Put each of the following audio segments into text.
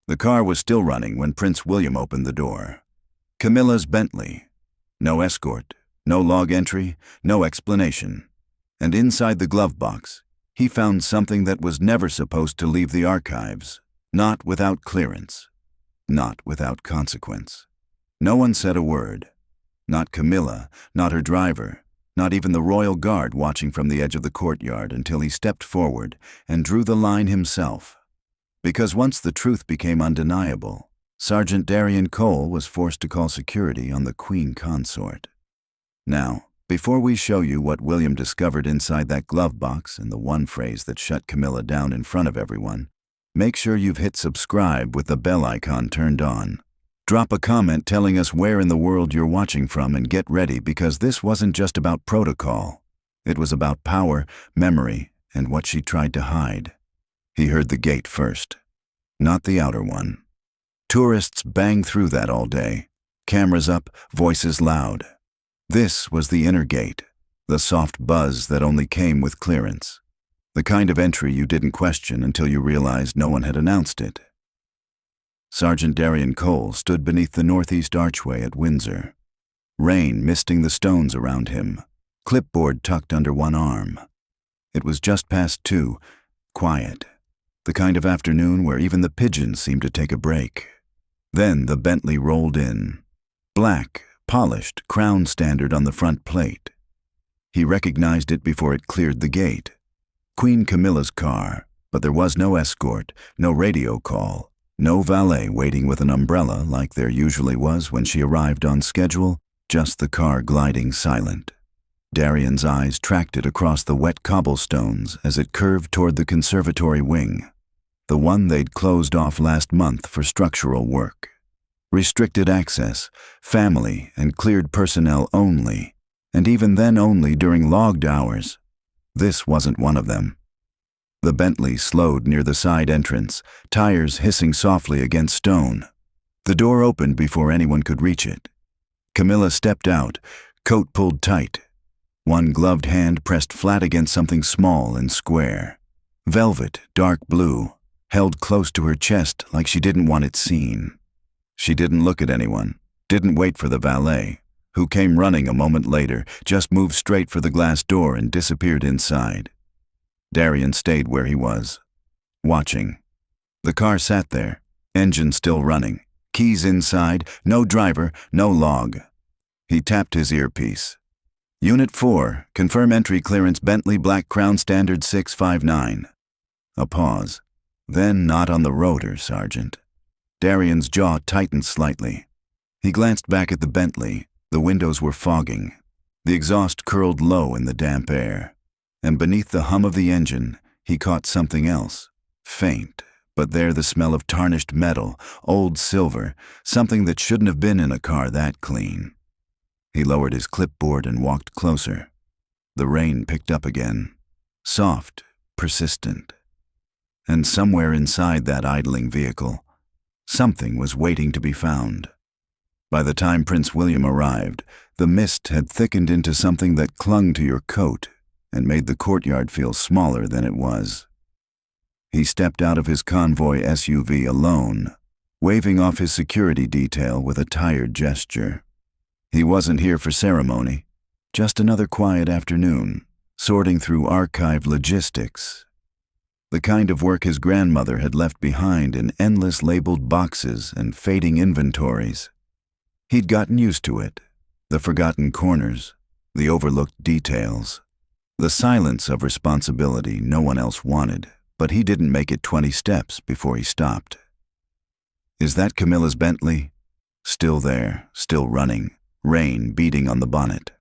The car was still running when Prince William opened the door. Camilla's Bentley. No escort, no log entry, no explanation. And inside the glove box, he found something that was never supposed to leave the archives. Not without clearance. Not without consequence. No one said a word. Not Camilla, not her driver, not even the royal guard watching from the edge of the courtyard until he stepped forward and drew the line himself. Because once the truth became undeniable, Sergeant Darian Cole was forced to call security on the Queen Consort. Now, before we show you what William discovered inside that glove box and the one phrase that shut Camilla down in front of everyone, make sure you've hit subscribe with the bell icon turned on. Drop a comment telling us where in the world you're watching from, and get ready, because this wasn't just about protocol. It was about power, memory, and what she tried to hide. He heard the gate first, not the outer one. Tourists banged through that all day, cameras up, voices loud. This was the inner gate, the soft buzz that only came with clearance. The kind of entry you didn't question until you realized no one had announced it. Sergeant Darian Cole stood beneath the northeast archway at Windsor. Rain misting the stones around him, clipboard tucked under one arm. It was just past 2, quiet. The kind of afternoon where even the pigeons seemed to take a break. Then the Bentley rolled in. Black, polished, crown standard on the front plate. He recognized it before it cleared the gate. Queen Camilla's car, but there was no escort, no radio call. No valet waiting with an umbrella like there usually was when she arrived on schedule, just the car gliding silent. Darian's eyes tracked it across the wet cobblestones as it curved toward the conservatory wing, the one they'd closed off last month for structural work. Restricted access, family and cleared personnel only, and even then only during logged hours. This wasn't one of them. The Bentley slowed near the side entrance, tires hissing softly against stone. The door opened before anyone could reach it. Camilla stepped out, coat pulled tight. One gloved hand pressed flat against something small and square. Velvet, dark blue, held close to her chest like she didn't want it seen. She didn't look at anyone, didn't wait for the valet, who came running a moment later, just moved straight for the glass door and disappeared inside. Darian stayed where he was, watching. The car sat there, engine still running, keys inside, no driver, no log. He tapped his earpiece. Unit 4, confirm entry clearance Bentley Black Crown Standard 659. A pause. Then not on the rotor, Sergeant. Darian's jaw tightened slightly. He glanced back at the Bentley. The windows were fogging. The exhaust curled low in the damp air. And beneath the hum of the engine, he caught something else, faint, but there the smell of tarnished metal, old silver, something that shouldn't have been in a car that clean. He lowered his clipboard and walked closer. The rain picked up again, soft, persistent. And somewhere inside that idling vehicle, something was waiting to be found. By the time Prince William arrived, the mist had thickened into something that clung to your coat and made the courtyard feel smaller than it was. He stepped out of his convoy SUV alone, waving off his security detail with a tired gesture. He wasn't here for ceremony, just another quiet afternoon, sorting through archive logistics. The kind of work his grandmother had left behind in endless labeled boxes and fading inventories. He'd gotten used to it, the forgotten corners, the overlooked details. The silence of responsibility no one else wanted, but he didn't make it 20 steps before he stopped. Is that Camilla's Bentley? Still there, still running, rain beating on the bonnet.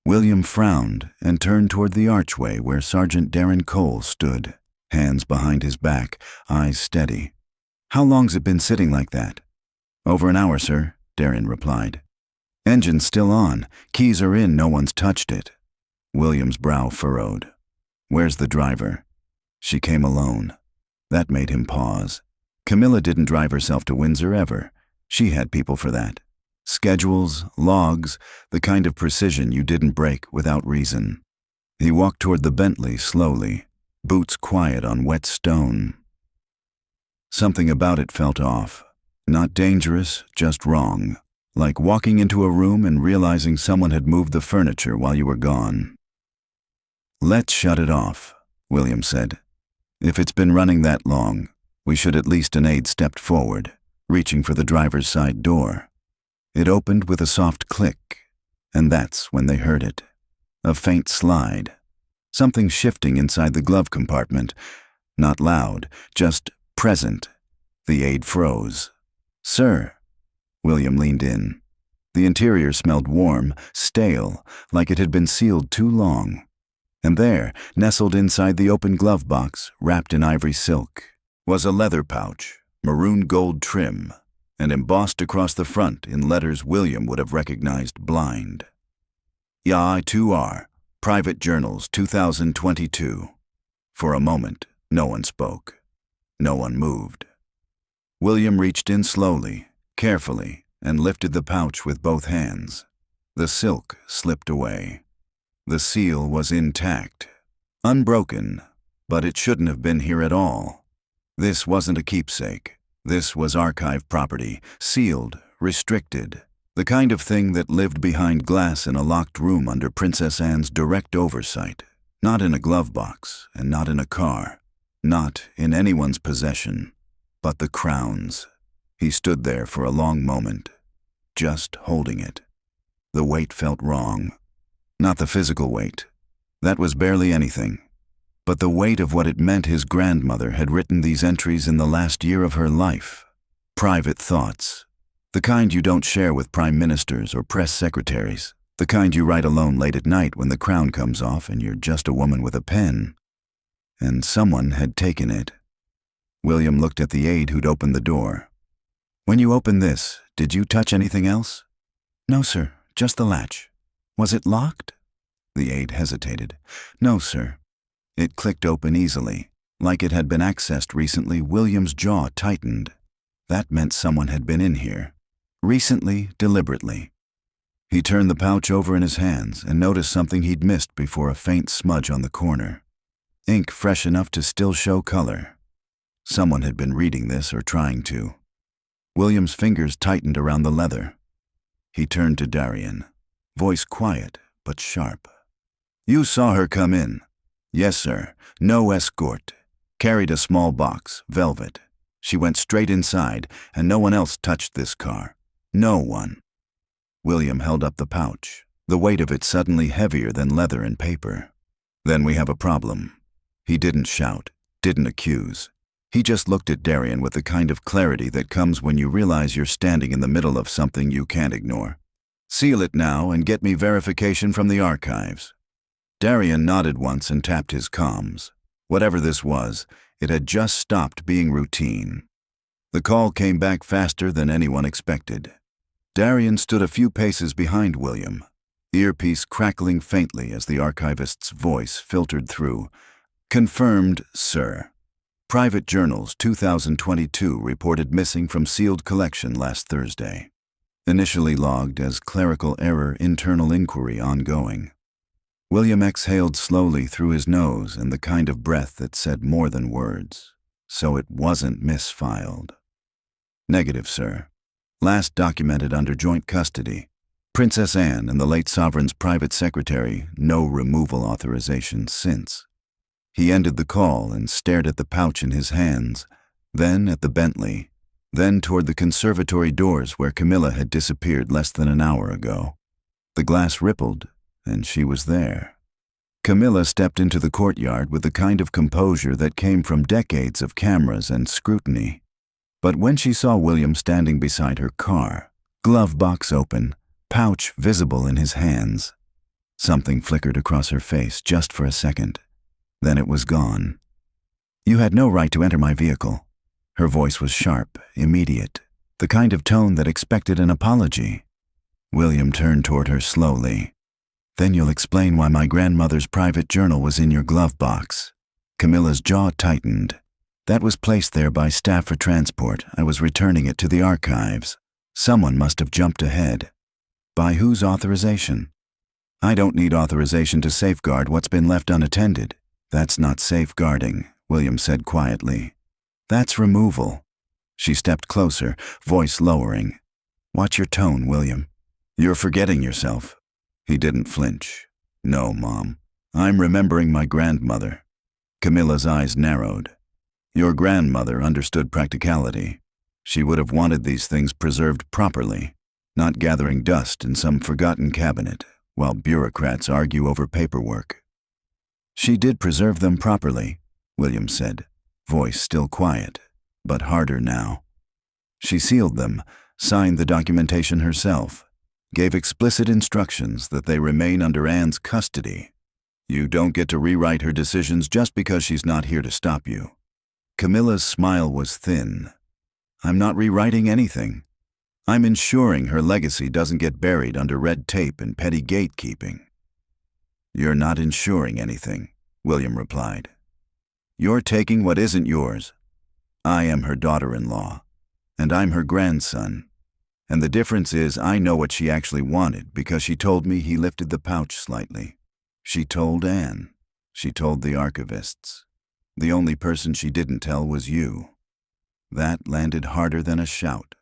William frowned and turned toward the archway where Sergeant Darian Cole stood, hands behind his back, eyes steady. How long's it been sitting like that? Over an hour, sir, Darian replied. Engine's still on, keys are in, no one's touched it. William's brow furrowed. Where's the driver? She came alone. That made him pause. Camilla didn't drive herself to Windsor ever. She had people for that. Schedules, logs, the kind of precision you didn't break without reason. He walked toward the Bentley slowly, boots quiet on wet stone. Something about it felt off. Not dangerous, just wrong. Like walking into a room and realizing someone had moved the furniture while you were gone. "Let's shut it off," William said. "If it's been running that long, we should at least." An aide stepped forward, reaching for the driver's side door. It opened with a soft click, and that's when they heard it. A faint slide. Something shifting inside the glove compartment. Not loud, just present. The aide froze. "Sir." William leaned in. The interior smelled warm, stale, like it had been sealed too long. And there, nestled inside the open glove box, wrapped in ivory silk, was a leather pouch, maroon gold trim, and embossed across the front in letters William would have recognized blind. "Ya too are. Private Journals 2022. For a moment, no one spoke. No one moved. William reached in slowly, carefully, and lifted the pouch with both hands. The silk slipped away. The seal was intact, unbroken, but it shouldn't have been here at all. This wasn't a keepsake. This was archive property, sealed, restricted, the kind of thing that lived behind glass in a locked room under Princess Anne's direct oversight, not in a glove box and not in a car, not in anyone's possession, but the crown's. He stood there for a long moment, just holding it. The weight felt wrong. Not the physical weight. That was barely anything. But the weight of what it meant his grandmother had written these entries in the last year of her life. Private thoughts. The kind you don't share with prime ministers or press secretaries. The kind you write alone late at night when the crown comes off and you're just a woman with a pen. And someone had taken it. William looked at the aide who'd opened the door. "When you opened this, did you touch anything else?" "No, sir, just the latch." "Was it locked?" The aide hesitated. "No, sir." It clicked open easily. Like it had been accessed recently, William's jaw tightened. That meant someone had been in here. Recently, deliberately. He turned the pouch over in his hands and noticed something he'd missed before: a faint smudge on the corner. Ink fresh enough to still show color. Someone had been reading this or trying to. William's fingers tightened around the leather. He turned to Darian, voice quiet but sharp. "You saw her come in?" "Yes, sir. No escort. Carried a small box, velvet. She went straight inside, and no one else touched this car. No one." William held up the pouch, the weight of it suddenly heavier than leather and paper. "Then we have a problem." He didn't shout, didn't accuse. He just looked at Darian with the kind of clarity that comes when you realize you're standing in the middle of something you can't ignore. "Seal it now and get me verification from the archives." Darian nodded once and tapped his comms. Whatever this was, it had just stopped being routine. The call came back faster than anyone expected. Darian stood a few paces behind William, earpiece crackling faintly as the archivist's voice filtered through. "Confirmed, sir. Private Journals 2022 reported missing from sealed collection last Thursday. Initially logged as clerical error, internal inquiry ongoing." William exhaled slowly through his nose in the kind of breath that said more than words. So it wasn't misfiled. "Negative, sir. Last documented under joint custody. Princess Anne and the late sovereign's private secretary, no removal authorization since." He ended the call and stared at the pouch in his hands, then at the Bentley, then toward the conservatory doors where Camilla had disappeared less than an hour ago. The glass rippled, and she was there. Camilla stepped into the courtyard with the kind of composure that came from decades of cameras and scrutiny. But when she saw William standing beside her car, glove box open, pouch visible in his hands, something flickered across her face just for a second. Then it was gone. "You had no right to enter my vehicle." Her voice was sharp, immediate, the kind of tone that expected an apology. William turned toward her slowly. "Then you'll explain why my grandmother's private journal was in your glove box." Camilla's jaw tightened. "That was placed there by staff for transport. I was returning it to the archives. Someone must have jumped ahead." "By whose authorization?" "I don't need authorization to safeguard what's been left unattended." "That's not safeguarding," William said quietly. "That's removal." She stepped closer, voice lowering. "Watch your tone, William. You're forgetting yourself." He didn't flinch. "No, Mom. I'm remembering my grandmother." Camilla's eyes narrowed. "Your grandmother understood practicality. She would have wanted these things preserved properly, not gathering dust in some forgotten cabinet while bureaucrats argue over paperwork." "She did preserve them properly," William said, voice still quiet, but harder now. "She sealed them, signed the documentation herself, gave explicit instructions that they remain under Anne's custody. You don't get to rewrite her decisions just because she's not here to stop you." Camilla's smile was thin. "I'm not rewriting anything. I'm ensuring her legacy doesn't get buried under red tape and petty gatekeeping." "You're not ensuring anything," William replied. "You're taking what isn't yours. I am her daughter-in-law, and I'm her grandson. And the difference is I know what she actually wanted because she told me." He lifted the pouch slightly. "She told Anne. She told the archivists. The only person she didn't tell was you." That landed harder than a shout.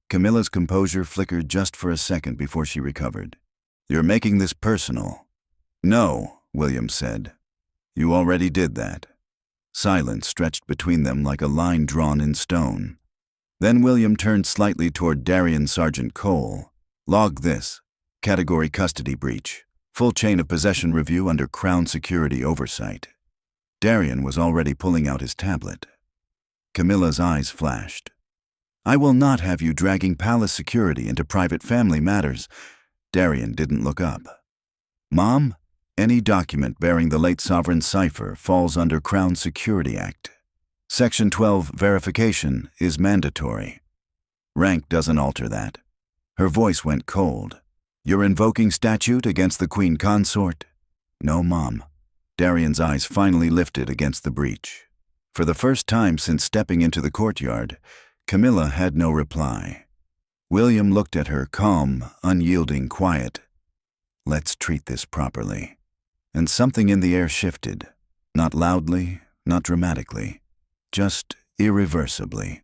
Camilla's composure flickered just for a second before she recovered. "You're making this personal." "No," William said. "You already did that." Silence stretched between them like a line drawn in stone. Then William turned slightly toward Darian Sergeant Cole. "Log this. Category custody breach. Full chain of possession review under Crown security oversight." Darian was already pulling out his tablet. Camilla's eyes flashed. "I will not have you dragging palace security into private family matters." Darian didn't look up. "Mom, any document bearing the late sovereign's cipher falls under Crown Security Act. Section 12 verification is mandatory. Rank doesn't alter that." Her voice went cold. "You're invoking statute against the Queen Consort?" "No, Mom." Darian's eyes finally lifted against the breach. For the first time since stepping into the courtyard, Camilla had no reply. William looked at her, calm, unyielding, quiet. "Let's treat this properly." And something in the air shifted, not loudly, not dramatically, just irreversibly.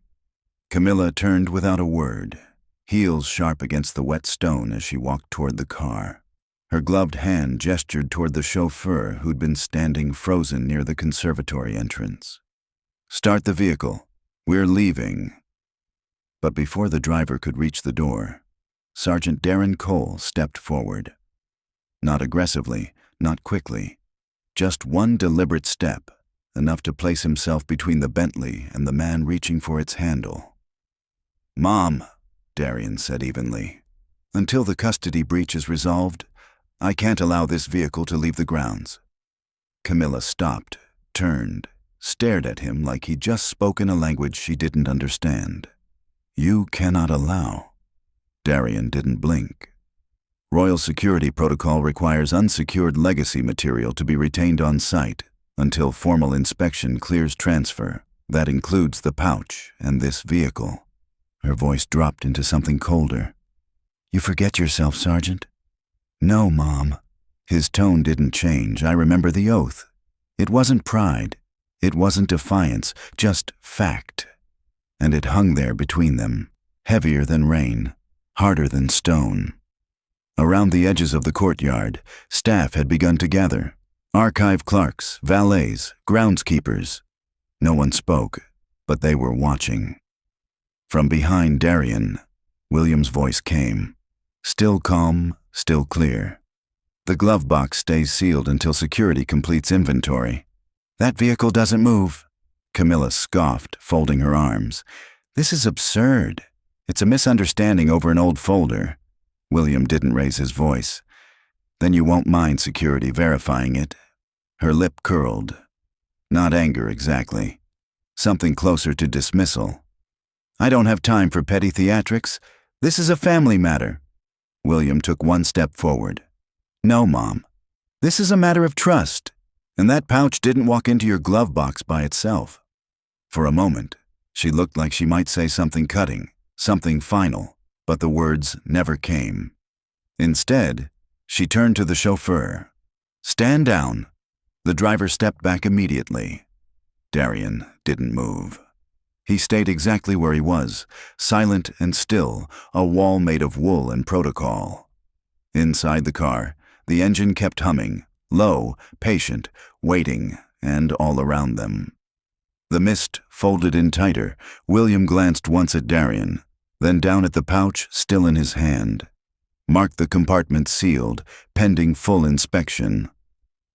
Camilla turned without a word, heels sharp against the wet stone as she walked toward the car. Her gloved hand gestured toward the chauffeur who'd been standing frozen near the conservatory entrance. "Start the vehicle. We're leaving." But before the driver could reach the door, Sergeant Darren Cole stepped forward. Not aggressively, not quickly, just one deliberate step, enough to place himself between the Bentley and the man reaching for its handle. "Mom," Darian said evenly, "until the custody breach is resolved, I can't allow this vehicle to leave the grounds." Camilla stopped, turned, stared at him like he'd just spoken a language she didn't understand. "You cannot allow." Darian didn't blink. "Royal security protocol requires unsecured legacy material to be retained on site until formal inspection clears transfer. That includes the pouch and this vehicle." Her voice dropped into something colder. "You forget yourself, Sergeant." "No, Mom." His tone didn't change. "I remember the oath. It wasn't pride. It wasn't defiance, just fact. And it hung there between them, heavier than rain, harder than stone." Around the edges of the courtyard, staff had begun to gather. Archive clerks, valets, groundskeepers. No one spoke, but they were watching. From behind Darian, William's voice came. Still calm, still clear. "The glove box stays sealed until security completes inventory." "That vehicle doesn't move." Camilla scoffed, folding her arms. "This is absurd. It's a misunderstanding over an old folder." William didn't raise his voice. "Then you won't mind security verifying it." Her lip curled. Not anger exactly. Something closer to dismissal. "I don't have time for petty theatrics. This is a family matter." William took one step forward. "No, Mom. This is a matter of trust. And that pouch didn't walk into your glove box by itself." For a moment, she looked like she might say something cutting, something final, but the words never came. Instead, she turned to the chauffeur. "Stand down." The driver stepped back immediately. Darian didn't move. He stayed exactly where he was, silent and still, a wall made of wool and protocol. Inside the car, the engine kept humming, low, patient, waiting, and all around them. The mist folded in tighter. William glanced once at Darian, then down at the pouch still in his hand. Marked the compartment sealed, pending full inspection.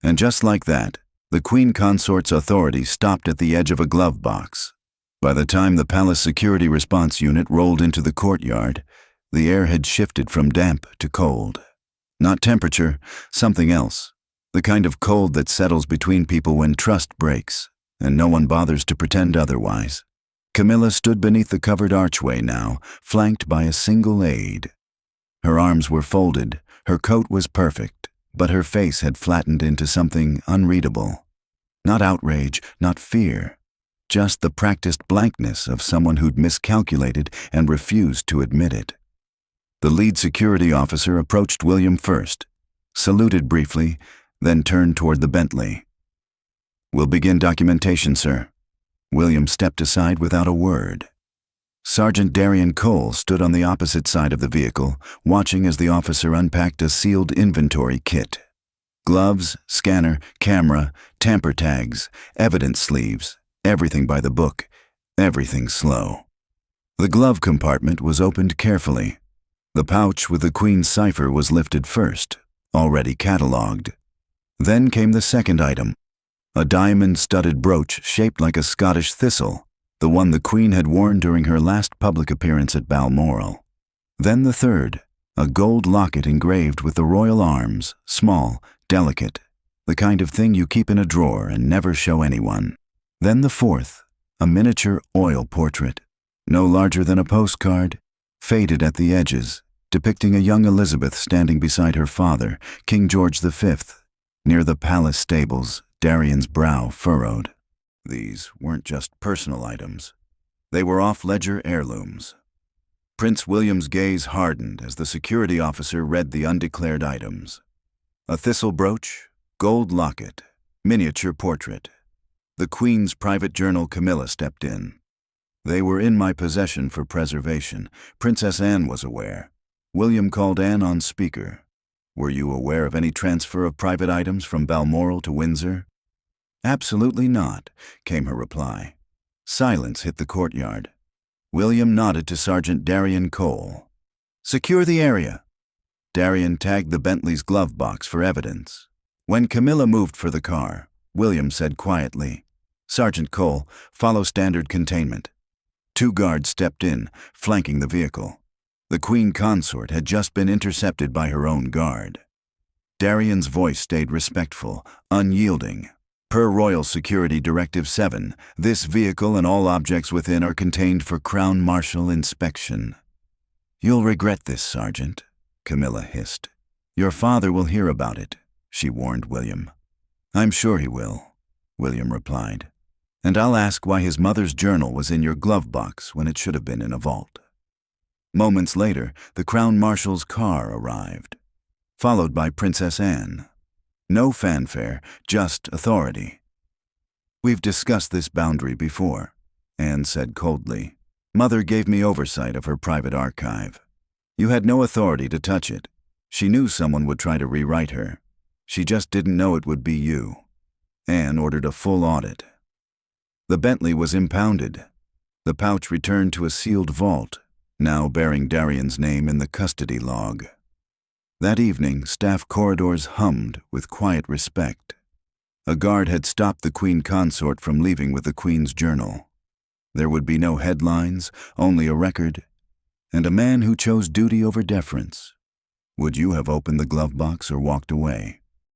And just like that, the Queen Consort's authority stopped at the edge of a glove box. By the time the palace security response unit rolled into the courtyard, the air had shifted from damp to cold. Not temperature, something else. The kind of cold that settles between people when trust breaks, and no one bothers to pretend otherwise. Camilla stood beneath the covered archway now, flanked by a single aide. Her arms were folded, her coat was perfect, but her face had flattened into something unreadable. Not outrage, not fear, just the practiced blankness of someone who'd miscalculated and refused to admit it. The lead security officer approached William first, saluted briefly, then turned toward the Bentley. "We'll begin documentation, sir." William stepped aside without a word. Sergeant Darian Cole stood on the opposite side of the vehicle, watching as the officer unpacked a sealed inventory kit. Gloves, scanner, camera, tamper tags, evidence sleeves, everything by the book, everything slow. The glove compartment was opened carefully. The pouch with the Queen's cipher was lifted first, already catalogued. Then came the second item, a diamond-studded brooch shaped like a Scottish thistle, the one the Queen had worn during her last public appearance at Balmoral. Then the third, a gold locket engraved with the royal arms, small, delicate, the kind of thing you keep in a drawer and never show anyone. Then the fourth, a miniature oil portrait, no larger than a postcard, faded at the edges, depicting a young Elizabeth standing beside her father, King George V. Near the palace stables, Darian's brow furrowed. These weren't just personal items. They were off-ledger heirlooms. Prince William's gaze hardened as the security officer read the undeclared items. A thistle brooch, gold locket, miniature portrait. The Queen's private journal. Camilla stepped in. They were in my possession for preservation. Princess Anne was aware. William called Anne on speaker. "Were you aware of any transfer of private items from Balmoral to Windsor?" "Absolutely not," came her reply. Silence hit the courtyard. William nodded to Sergeant Darian Cole. "Secure the area." Darian tagged the Bentley's glove box for evidence. When Camilla moved for the car, William said quietly, "Sergeant Cole, follow standard containment." 2 guards stepped in, flanking the vehicle. The Queen Consort had just been intercepted by her own guard. Darian's voice stayed respectful, unyielding. "Per Royal Security Directive 7, this vehicle and all objects within are contained for Crown Marshal inspection." "You'll regret this, Sergeant," Camilla hissed. "Your father will hear about it," she warned William. "I'm sure he will," William replied. "And I'll ask why his mother's journal was in your glove box when it should have been in a vault." Moments later, the Crown Marshal's car arrived, followed by Princess Anne. No fanfare, just authority. "We've discussed this boundary before," Anne said coldly. "Mother gave me oversight of her private archive. You had no authority to touch it. She knew someone would try to rewrite her. She just didn't know it would be you." Anne ordered a full audit. The Bentley was impounded. The pouch returned to a sealed vault, now bearing Darian's name in the custody log. That evening, staff corridors hummed with quiet respect. A guard had stopped the Queen Consort from leaving with the Queen's journal. There would be no headlines, only a record, and a man who chose duty over deference. Would you have opened the glove box or walked away?